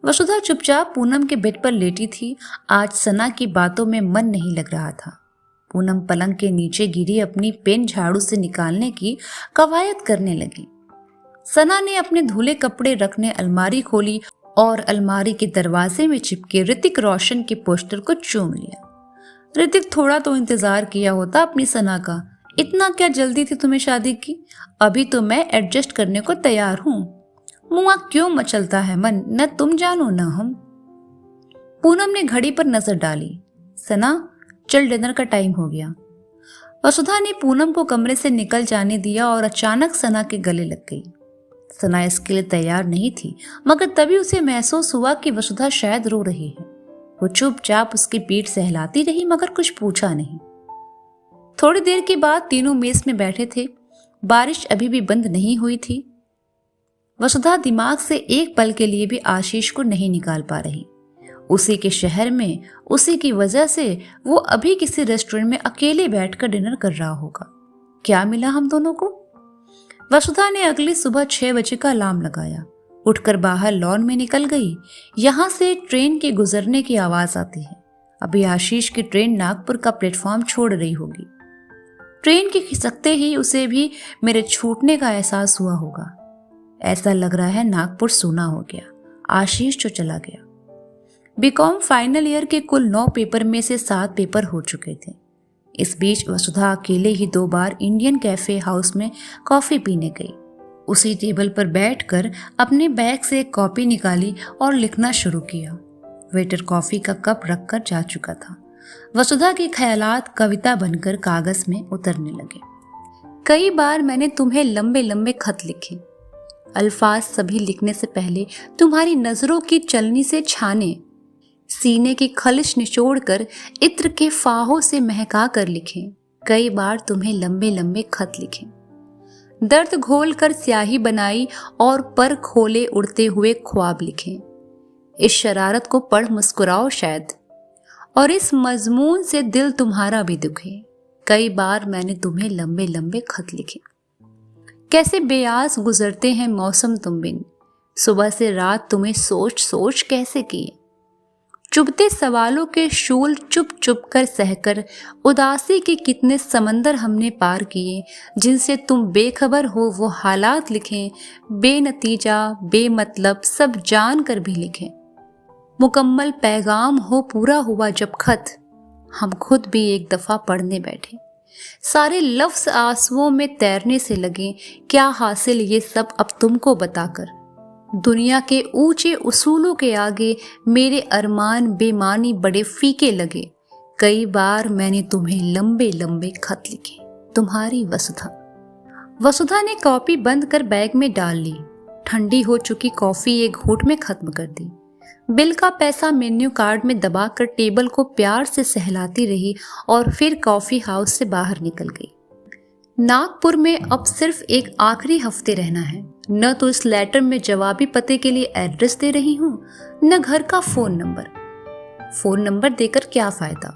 वसुधा चुपचाप पूनम के बेड पर लेटी थी। आज सना की बातों में मन नहीं लग रहा था। पूनम पलंग के नीचे गिरी अपनी पेन झाड़ू से निकालने की कवायद करने लगी। सना ने अपने धुले कपड़े रखने अलमारी खोली और अलमारी के दरवाजे में चिपके ऋतिक रोशन के पोस्टर को चूम लिया। ऋतिक थोड़ा तो इंतजार किया होता अपनी सना का। इतना क्या जल्दी थी तुम्हें शादी की? अभी तो मैं एडजस्ट करने को तैयार हूँ। मुआ क्यों मचलता है मन, न तुम जानो न हम। पूनम ने घड़ी पर नजर डाली। सना, चल डिनर का टाइम हो गया। वसुधा ने पूनम को कमरे से निकल जाने दिया और अचानक सना के गले लग गई। सना इसके लिए तैयार नहीं थी, मगर तभी उसे महसूस हुआ कि वसुधा शायद रो रही है। वो चुपचाप उसकी पीठ सहलाती रही मगर कुछ पूछा नहीं। थोड़ी देर के बाद तीनों मेज में बैठे थे। बारिश अभी भी बंद नहीं हुई थी। वसुधा दिमाग से एक पल के लिए भी आशीष को नहीं निकाल पा रही। उसी के शहर में, उसी की वजह से वो अभी किसी रेस्टोरेंट में अकेले बैठकर डिनर कर रहा होगा। क्या मिला हम दोनों को? वसुधा ने अगली सुबह 6 बजे का अलार्म लगाया। उठकर बाहर लॉन में निकल गई। यहाँ से ट्रेन के गुजरने की आवाज आती है। अभी आशीष की ट्रेन नागपुर का प्लेटफॉर्म छोड़ रही होगी। ट्रेन के खिसकते ही उसे भी मेरे छूटने का एहसास हुआ होगा। ऐसा लग रहा है नागपुर सूना हो गया। आशीष जो चला गया। बीकॉम फाइनल ईयर के कुल 9 पेपर में से 7 पेपर हो चुके थे। इस बीच वसुधा अकेले ही 2 बार इंडियन कैफे हाउस में कॉफी पीने गई। उसी टेबल पर बैठकर अपने बैग से एक कॉपी निकाली और लिखना शुरू किया। वेटर कॉफी का कप रखकर जा चुका था। वसुधा के ख्यालात कविता बनकर कागज में उतरने लगे। कई बार मैंने तुम्हें लंबे लंबे खत लिखे। अल्फाज सभी लिखने से पहले तुम्हारी नजरों की चलनी से छाने, सीने की खलिश निचोड़कर इत्र के फाहों से महका कर लिखे। कई बार तुम्हें लंबे लंबे खत लिखे। दर्द घोल कर स्याही बनाई और पर खोले उड़ते हुए ख्वाब लिखे। इस शरारत को पढ़ मुस्कुराओ शायद, और इस मजमून से दिल तुम्हारा भी दुखे। कई बार मैंने तुम्हें लंबे लंबे खत लिखे। कैसे बेआस गुजरते हैं मौसम तुम बिन, सुबह से रात तुम्हें सोच सोच कैसे किए। चुभते सवालों के शूल चुप चुप कर सहकर, उदासी के कितने समंदर हमने पार किए। जिनसे तुम बेखबर हो वो हालात लिखें, बेनतीजा बेमतलब सब जान कर भी लिखें। मुकम्मल पैगाम हो पूरा हुआ जब खत, हम खुद भी एक दफा पढ़ने बैठे। सारे लफ्ज आंसुओं में तैरने से लगे। क्या हासिल ये सब अब तुमको बताकर। दुनिया के ऊंचे उसूलों के आगे मेरे अरमान बेमानी बड़े फीके लगे। कई बार मैंने तुम्हें लंबे लंबे खत लिखे। तुम्हारी वसुधा। वसुधा ने कॉपी बंद कर बैग में डाल ली। ठंडी हो चुकी कॉफी एक घूंट में खत्म कर दी। बिल का पैसा मेन्यू कार्ड में दबाकर टेबल को प्यार से सहलाती रही और फिर कॉफी हाउस से बाहर निकल गई। नागपुर में अब सिर्फ एक आखिरी हफ्ते रहना है। न तो इस लेटर में जवाबी पते के लिए एड्रेस दे रही हूँ, न घर का फोन नंबर देकर क्या फायदा।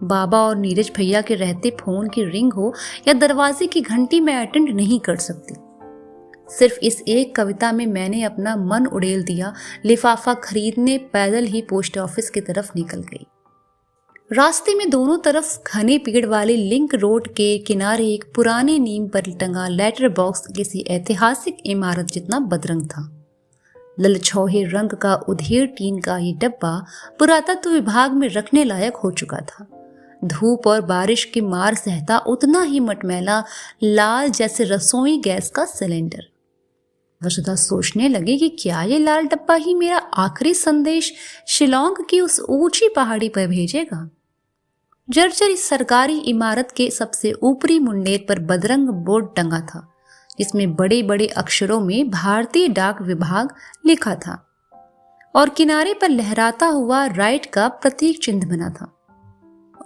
बाबा और नीरज भैया के रहते फोन की रिंग हो या दरवाजे की घंटी मैं अटेंड नहीं कर सकती। सिर्फ इस एक कविता में मैंने अपना मन उड़ेल दिया। लिफाफा खरीदने पैदल ही पोस्ट ऑफिस की तरफ निकल गई। रास्ते में दोनों तरफ घने पेड़ वाले लिंक रोड के किनारे एक पुराने नीम पर टंगा लेटर बॉक्स किसी ऐतिहासिक इमारत जितना बदरंग था। ललछौहे रंग का उधेड़ टीन का ये डब्बा पुरातत्व विभाग में रखने लायक हो चुका था। धूप और बारिश की मार सहता उतना ही मटमैला लाल जैसे रसोई गैस का सिलेंडर। वसुधा सोचने लगी कि क्या ये लाल डब्बा ही मेरा आखिरी संदेश शिलोंग की उस ऊंची पहाड़ी पर भेजेगा। जर्जर इस सरकारी इमारत के सबसे ऊपरी मुंडेर पर बदरंग बोर्ड टंगा था, जिसमें बड़े बड़े अक्षरों में भारतीय डाक विभाग लिखा था और किनारे पर लहराता हुआ राइट का प्रतीक चिन्ह बना था।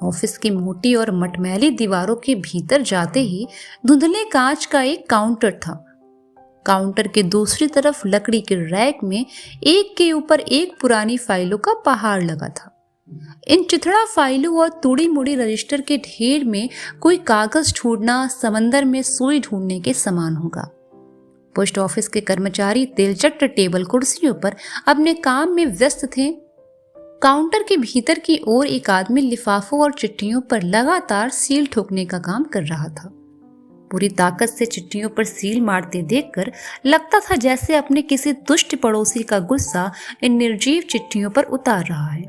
ऑफिस की मोटी और मटमैली दीवारों के भीतर जाते ही धुंधले कांच का एक काउंटर था। काउंटर के दूसरी तरफ लकड़ी के रैक में एक के ऊपर एक पुरानी फाइलों का पहाड़ लगा था। इन चिथड़ा फाइलों और तुड़ी मुड़ी रजिस्टर के ढेर में कोई कागज ढूंढना समंदर में सुई ढूंढने के समान होगा। पोस्ट ऑफिस के कर्मचारी तेलचट्ट टेबल कुर्सियों पर अपने काम में व्यस्त थे। काउंटर के भीतर की ओर एक आदमी लिफाफों और चिट्ठियों पर लगातार सील ठोकने का काम कर रहा था। पूरी ताकत से चिट्ठियों पर सील मारते देखकर लगता था जैसे अपने किसी दुष्ट पड़ोसी का गुस्सा इन निर्जीव चिट्ठियों पर उतार रहा है।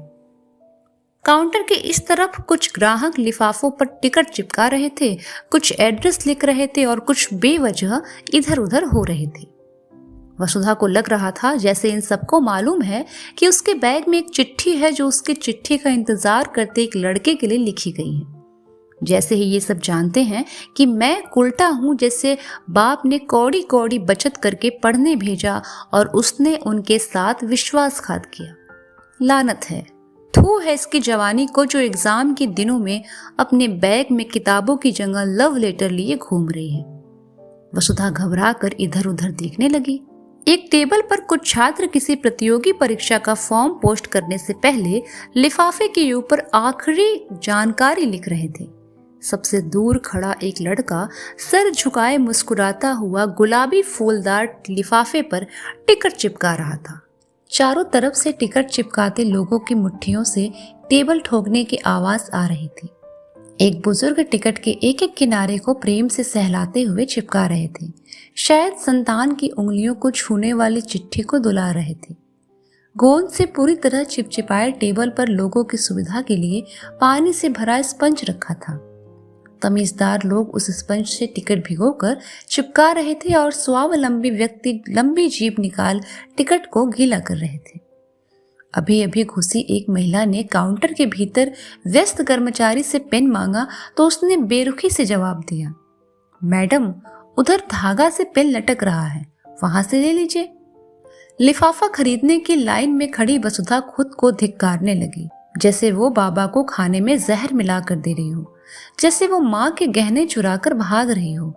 काउंटर के इस तरफ कुछ ग्राहक लिफाफों पर टिकट चिपका रहे थे, कुछ एड्रेस लिख रहे थे और कुछ बेवजह इधर उधर हो रहे थे। वसुधा को लग रहा था जैसे इन सबको मालूम है कि उसके बैग में एक चिट्ठी है जो उसकी चिट्ठी का इंतजार करते एक लड़के के लिए लिखी गई है। जैसे ही ये सब जानते हैं कि मैं कुलटा हूं, जैसे बाप ने कौड़ी कौड़ी बचत करके पढ़ने भेजा और उसने उनके साथ विश्वासघात किया। लानत है, थू है इसकी जवानी को जो एग्जाम के दिनों में अपने बैग में किताबों की जगह लव लेटर लिए घूम रही है। वसुधा घबरा कर इधर उधर देखने लगी। एक टेबल पर कुछ छात्र किसी प्रतियोगी परीक्षा का फॉर्म पोस्ट करने से पहले लिफाफे के ऊपर आखिरी जानकारी लिख रहे थे। सबसे दूर खड़ा एक लड़का सर झुकाए मुस्कुराता हुआ गुलाबी फूलदार लिफाफे पर टिकट चिपका रहा था। चारों तरफ से टिकट चिपकाते लोगों की मुट्ठियों से टेबल ठोकने की आवाज आ रही थी। एक बुजुर्ग टिकट के एक एक किनारे को प्रेम से सहलाते हुए चिपका रहे थे, शायद संतान की उंगलियों को छूने वाली चिट्ठी को दुला रहे थे। गोंद से पूरी तरह चिपचिपाए टेबल पर लोगों की सुविधा के लिए पानी से भरा स्पंज रखा था। तमीजदार लोग उस स्पंज से टिकट भिगोकर चिपका रहे थे और स्वावलंबी व्यक्ति लंबी जीभ निकाल टिकट को गीला कर रहे थे। अभी अभी घुसी एक महिला ने काउंटर के भीतर व्यस्त कर्मचारी से पेन मांगा तो उसने बेरुखी से जवाब दिया, मैडम उधर धागा से पेन लटक रहा है, वहां से ले लीजिए। लिफाफा खरीदने की लाइन में खड़ी वसुधा खुद को धिक्कारने लगी, जैसे वो बाबा को खाने में जहर मिला कर दे रही हो, जैसे वो माँ के गहने चुराकर भाग रही हो,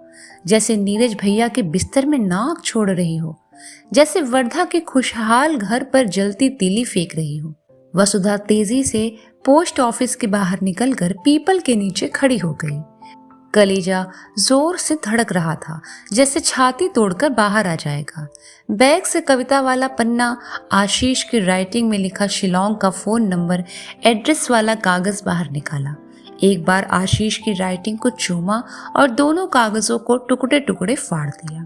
जैसे नीरज भैया के बिस्तर में नाक छोड़ रही हो, जैसे वर्धा के खुशहाल घर पर जलती तीली फेंक रही हो। वसुधा तेजी से पोस्ट ऑफिस के बाहर निकलकर पीपल के नीचे खड़ी हो गई। कलेजा जोर से धड़क रहा था, जैसे छाती तोड़कर बाहर आ जाएगा। बैग से कविता वाला पन्ना, आशीष की राइटिंग में लिखा शिलोंग का फोन नंबर, एड्रेस वाला कागज बाहर निकाला। एक बार आशीष की राइटिंग को चूमा और दोनों कागजों को टुकड़े टुकड़े फाड़ दिया।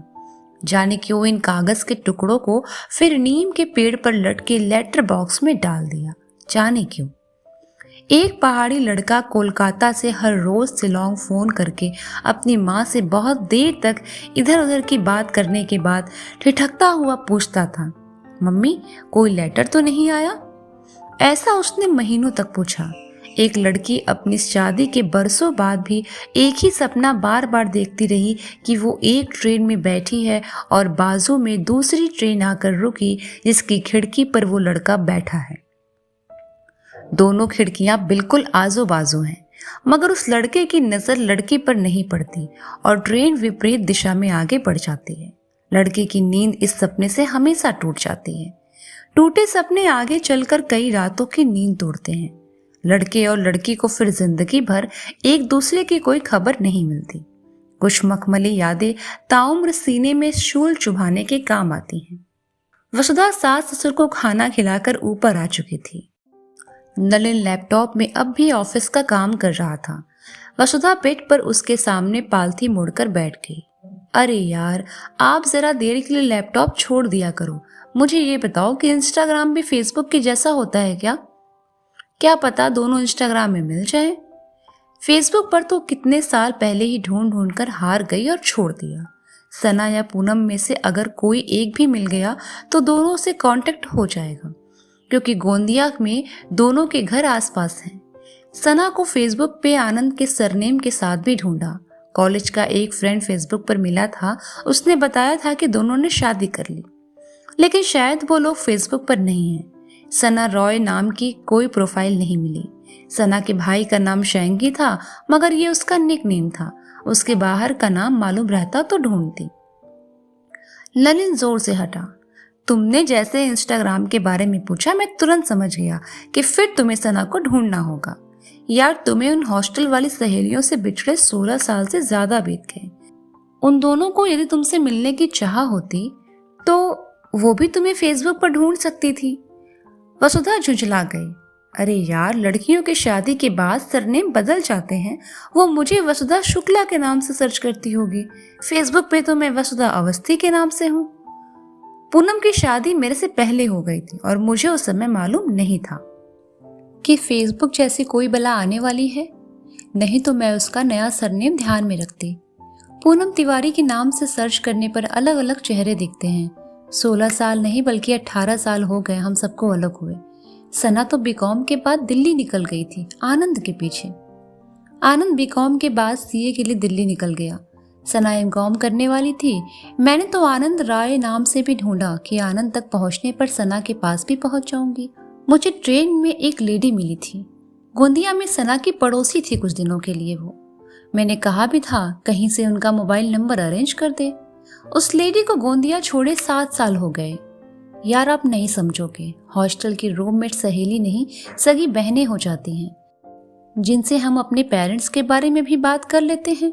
जाने क्यों इन कागज के टुकड़ों को फिर नीम के पेड़ पर लटके लेटर बॉक्स में डाल दिया, जाने क्यों। एक पहाड़ी लड़का कोलकाता से हर रोज शिलोंग फोन करके अपनी माँ से बहुत देर तक इधर उधर की बात करने के बाद ठिठकता हुआ पूछता था, मम्मी कोई लेटर तो नहीं आया? ऐसा उसने महीनों तक पूछा। एक लड़की अपनी शादी के बरसों बाद भी एक ही सपना बार बार देखती रही कि वो एक ट्रेन में बैठी है और बाजू में दूसरी ट्रेन आकर रुकी जिसकी खिड़की पर वो लड़का बैठा है। दोनों खिड़कियां बिल्कुल आजू बाजू हैं, मगर उस लड़के की नजर लड़की पर नहीं पड़ती और ट्रेन विपरीत दिशा में आगे बढ़ जाती है। लड़के की नींद इस सपने से हमेशा टूट जाती है। टूटे सपने आगे चलकर कई रातों की नींद तोड़ते हैं। लड़के और लड़की को फिर जिंदगी भर एक दूसरे की कोई खबर नहीं मिलती। कुछ मखमली यादें ताउम्र सीने में शूल चुभाने के काम आती हैं। वसुधा सास ससुर को खाना खिलाकर ऊपर आ चुकी थी। नलिन लैपटॉप में अब भी ऑफिस का काम कर रहा था। वसुधा बेड पर उसके सामने पालथी मोड़कर बैठ गई। अरे यार, आप जरा देर के लिए लैपटॉप छोड़ दिया करो। मुझे ये बताओ कि इंस्टाग्राम भी फेसबुक के जैसा होता है क्या? क्या पता दोनों इंस्टाग्राम में मिल जाए। फेसबुक पर तो कितने साल पहले ही ढूंढ ढूंढ कर हार गई और छोड़ दिया। सना या पूनम में से अगर कोई एक भी मिल गया तो दोनों से कांटेक्ट हो जाएगा, क्योंकि गोंदिया में दोनों के घर आसपास हैं। सना को फेसबुक पे आनंद के सरनेम के साथ भी ढूंढा। कॉलेज का एक फ्रेंड फेसबुक पर मिला था, उसने बताया था कि दोनों ने शादी कर ली, लेकिन शायद वो लोग फेसबुक पर नहीं हैं। सना रॉय नाम की कोई प्रोफाइल नहीं मिली। सना के भाई का नाम शेंगी था, मगर ये उसका निक नेम था। उसके बाहर का नाम मालूम रहता तो ढूंढती। नलिन जोर से हटा। तुमने जैसे इंस्टाग्राम के बारे में पूछा, मैं तुरंत समझ गया कि फिर तुम्हें सना को ढूंढना होगा। यार, तुम्हें उन हॉस्टल वाली सहेलियों से बिछड़े 16 साल से ज्यादा बीत गए। उन दोनों को यदि तुमसे मिलने की चाह होती तो वो भी तुम्हें फेसबुक पर ढूंढ सकती थी। वसुधा झुंझला गई। अरे यार, लड़कियों की शादी के बाद सरनेम बदल जाते हैं। वो मुझे वसुधा शुक्ला के नाम से सर्च करती होगी। फेसबुक पे तो मैं वसुधा अवस्थी के नाम से हूँ। पूनम की शादी मेरे से पहले हो गई थी और मुझे उस समय मालूम नहीं था कि फेसबुक जैसी कोई बला आने वाली है, नहीं तो मैं उसका नया सरनेम ध्यान में रखती। पूनम तिवारी के नाम से सर्च करने पर अलग अलग चेहरे दिखते हैं। 16 साल नहीं बल्कि 18 साल हो गए हम सबको अलग हुए। सना तो बीकॉम के बाद दिल्ली निकल गई थी आनंद के पीछे। आनंद बीकॉम के बाद सीए के लिए दिल्ली निकल गया। सना एमकॉम करने वाली थी। मैंने तो आनंद राय नाम से भी ढूंढा कि आनंद तक पहुंचने पर सना के पास भी पहुंच जाऊंगी। मुझे ट्रेन में एक लेडी मिली थी। गोंदिया में सना की पड़ोसी थी कुछ दिनों के लिए वो। मैंने कहा भी था कहीं से उनका मोबाइल नंबर अरेंज कर दे। उस लेडी को गोंदिया छोड़े 7 साल हो गए। यार आप नहीं समझोगे, हॉस्टल की रूममेट सहेली नहीं सगी बहनें हो जाती हैं, जिनसे हम अपने पेरेंट्स के बारे में भी बात कर लेते हैं।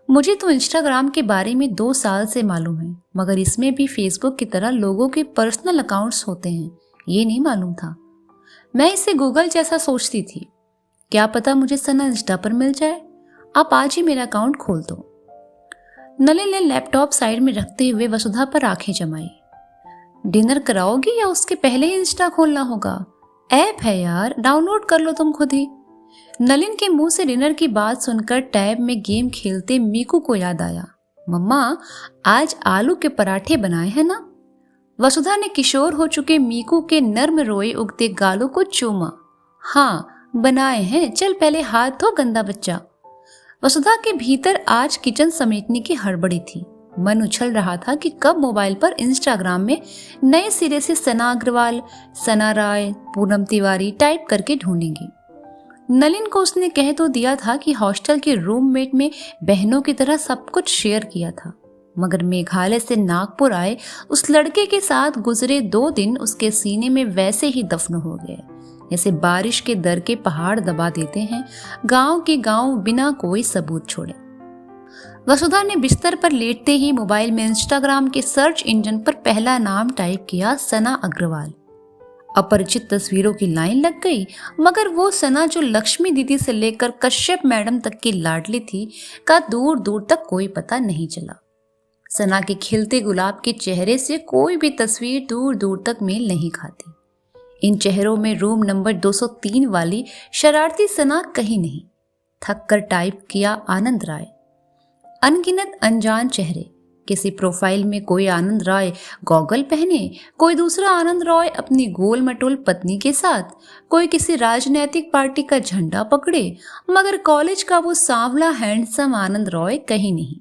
मुझे तो इंस्टाग्राम के बारे में 2 साल से मालूम है, मगर इसमें भी फेसबुक की तरह लोगों के पर्सनल अकाउंट्स होते हैं, ये नहीं मालूम था। मैं इसे गूगल जैसा सोचती थी। क्या पता मुझे सना इंस्टा पर मिल जाए। आप आज ही मेरा अकाउंट खोल दो। नलिन ने लैपटॉप साइड में रखते हुए वसुधा पर आंखें जमाई। डिनर कराओगी या उसके पहले ही इंस्टा खोलना होगा? ऐप है यार, डाउनलोड कर लो तुम खुद ही। नलिन के मुंह से डिनर की बात सुनकर टैब में गेम खेलते मीकू को याद आया। मम्मा, आज आलू के पराठे बनाए हैं ना? वसुधा ने किशोर हो चुके मीकू के नर्म रोए उगते गालों को चूमा। हाँ बनाए हैं, चल पहले हाथ धो गंदा बच्चा। वसुधा के भीतर आज किचन समेटने की हड़बड़ी थी। मन उछल रहा था कि कब मोबाइल पर इंस्टाग्राम में नए सिरे से सना अग्रवाल, सना राय, पूनम तिवारी टाइप करके ढूंढेंगी। नलिन को उसने कह तो दिया था कि हॉस्टल के रूममेट में बहनों की तरह सब कुछ शेयर किया था, मगर मेघालय से नागपुर आए उस लड़के के साथ गुजरे 2 दिन उसके सीने में वैसे ही दफन हो गए जैसे बारिश के दर के पहाड़ दबा देते हैं, गांव के गांव बिना कोई सबूत छोड़े। वसुधा ने बिस्तर पर लेटते ही मोबाइल में इंस्टाग्राम के सर्च इंजन पर पहला नाम टाइप किया, सना अग्रवाल। अपरिचित तस्वीरों की लाइन लग गई, मगर वो सना जो लक्ष्मी दीदी से लेकर कश्यप मैडम तक की लाडली थी का दूर दूर तक कोई पता नहीं चला। सना के खिलते गुलाब के चेहरे से कोई भी तस्वीर दूर दूर तक मेल नहीं खाती। इन चेहरों में रूम नंबर 203 वाली शरारती सना कहीं नहीं। थक कर टाइप किया आनंद राय। अनगिनत अनजान चेहरे। किसी प्रोफाइल में कोई आनंद राय गॉगल पहने, कोई दूसरा आनंद राय अपनी गोल मटोल पत्नी के साथ, कोई किसी राजनीतिक पार्टी का झंडा पकड़े, मगर कॉलेज का वो सांवला हैंडसम आनंद राय कहीं नहीं।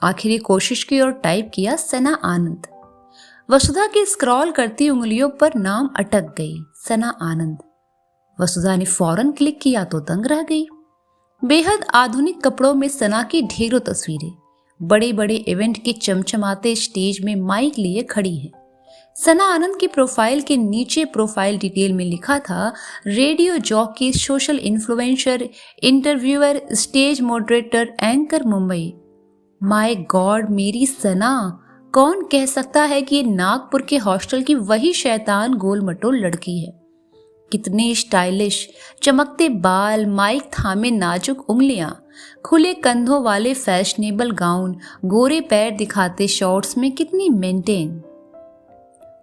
आखिरी कोशिश की और टाइप किया सना आनंद। वसुधा की स्क्रॉल करती उंगलियों पर नाम अटक गई, सना आनंद। वसुधा ने फौरन क्लिक किया तो दंग रह गई। बेहद आधुनिक कपड़ों में सना की ढेरों तस्वीरें, बड़े बड़े इवेंट के चमचमाते स्टेज में माइक लिए खड़ी है। सना आनंद की प्रोफाइल के नीचे प्रोफाइल डिटेल में लिखा था, radio jockey, social influencer, interviewer, stage moderator, anchor Mumbai. My God, मेरी सना! कौन कह सकता है कि ये नागपुर के हॉस्टल की वही शैतान गोल मटोल लड़की है। कितने स्टाइलिश, चमकते बाल, माइक थामे नाजुक उंगलियां, खुले कंधों वाले फैशनेबल गाउन, गोरे पैर दिखाते शॉर्ट्स में कितनी मेंटेन।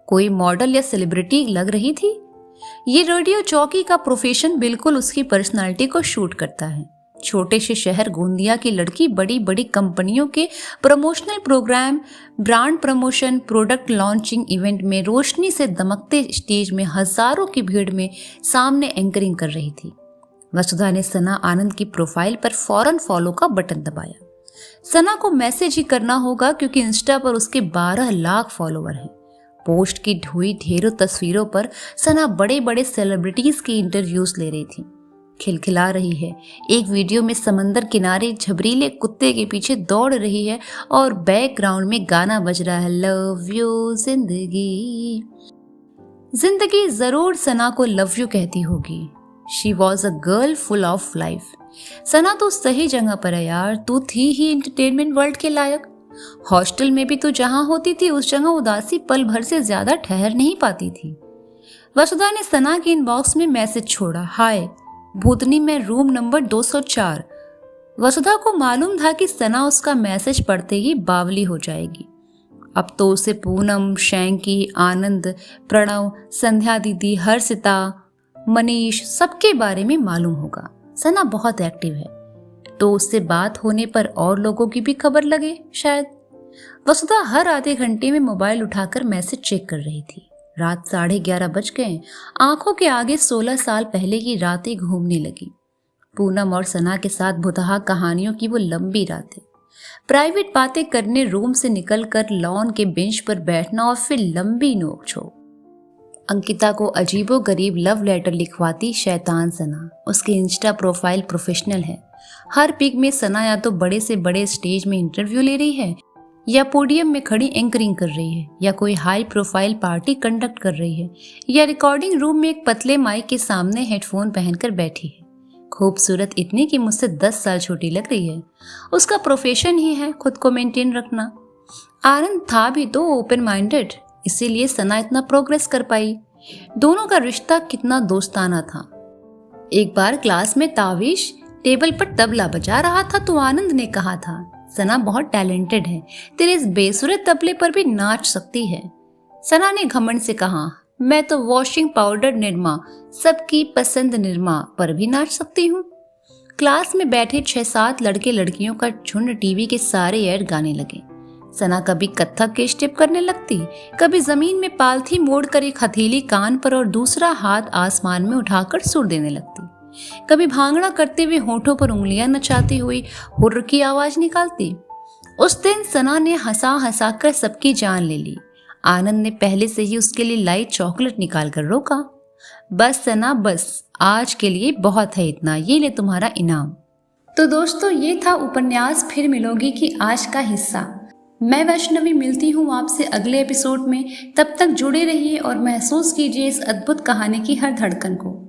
कोई मॉडल या सेलिब्रिटी लग रही थी। ये रेडियो चौकी का प्रोफेशन बिल्कुल उसकी पर्सनालिटी को शूट करता है। छोटे से शहर गोंदिया की लड़की बड़ी बड़ी कंपनियों के promotional program, brand promotion, product launching event में रोशनी से दमकते स्टेज में हजारों की भीड़ में सामने एंकरिंग कर रही थी। वसुधा ने सना आनंद की प्रोफाइल पर फौरन फॉलो का बटन दबाया। सना को मैसेज ही करना होगा क्योंकि इंस्टा पर उसके 12 लाख फॉलोवर हैं। पोस्ट की ढुई ढेरों तस्वीरों पर सना बड़े बड़े सेलिब्रिटीज की इंटरव्यूज ले रही थी, खिलखिला रही है। एक वीडियो में समंदर किनारे झबरीले कुत्ते के पीछे दौड़ रही है और बैकग्राउंड में गाना बज रहा है, लव यू जिंदगी। जिंदगी जरूर सना को लव यू कहती होगी। She was a girl full of life. Sana तो सही जगह पर है यार, तू थी ही एंटरटेनमेंट वर्ल्ड के लायक। हॉस्टल में भी तू जहां होती थी उस जगह उदासी पल भर से ज्यादा ठहर नहीं पाती थी। वसुधा ने सना के इनबॉक्स में मैसेज छोड़ा, हाय भूतनी, मैं रूम नंबर 204। वसुधा को मालूम था कि सना उसका मैसेज पढ़ते ही बावली हो जाएगी। अब तो उसे पूनम, शैंकी, आनंद, प्रणव, संध्या दीदी, हर्षिता, मनीष सबके बारे में मालूम होगा। सना बहुत एक्टिव है, तो उससे बात होने पर और लोगों की भी खबर लगे शायद। वसुधा हर आधे घंटे में मोबाइल उठाकर मैसेज चेक कर रही थी। रात 11:30 बज गए। आंखों के आगे 16 साल पहले की रातें घूमने लगी। पूनम और सना के साथ भुतहा कहानियों की वो लंबी रातें, प्राइवेट बातें करने रूम से निकलकर लॉन के बेंच पर बैठना और फिर लंबी नोकझोंक। अंकिता को अजीबो गरीब लव लेटर लिखवाती शैतान सना। उसकी इंस्टा प्रोफाइल प्रोफेशनल है। हर पिक में सना या तो बड़े से बड़े स्टेज में इंटरव्यू ले रही है, या पोडियम में खड़ी एंकरिंग कर रही है, या कोई हाई प्रोफाइल पार्टी कंडक्ट कर रही है, या रिकॉर्डिंग रूम में एक पतले माइक के सामने हेडफोन पहनकर बैठी है। खूबसूरत इतनी कि मुझसे 10 साल छोटी लग रही है। उसका प्रोफेशन ही है खुद को मेंटेन रखना। आनंद था भी तो ओपन माइंडेड, इसीलिए सना इतना प्रोग्रेस कर पाई। दोनों का रिश्ता कितना दोस्ताना था। एक बार क्लास में ताविश टेबल पर तबला बजा रहा था तो आनंद ने कहा था, सना बहुत टैलेंटेड है, तेरे इस बेसुरे तबले पर भी नाच सकती है। सना ने घमंड से कहा, मैं तो वॉशिंग पाउडर निरमा, सबकी पसंद निरमा पर भी नाच सकती हूँ। क्लास में बैठे 6-7 लड़के लड़कियों का झुंड टीवी के सारे ऐड गाने लगे। सना कभी कत्थक के स्टेप करने लगती, कभी जमीन में पालथी मोड़कर एक हथेली कान पर और दूसरा हाथ आसमान में उठाकर सुर देने लगती, कभी भांगड़ा करते हुए होठों पर उंगलियां नचाती हुई हुर्र की आवाज निकालती। उस दिन सना ने हंसा हंसा कर सबकी जान ले ली। आनंद ने पहले से ही उसके लिए लाइट चॉकलेट निकाल कर रोका। बस सना बस, आज के लिए बहुत है इतना, ये ले तुम्हारा इनाम। तो दोस्तों ये था उपन्यास फिर मिलोगी की आज का हिस्सा। मैं वैष्णवी मिलती हूँ आपसे अगले एपिसोड में। तब तक जुड़े रहिए और महसूस कीजिए इस अद्भुत कहानी की हर धड़कन को।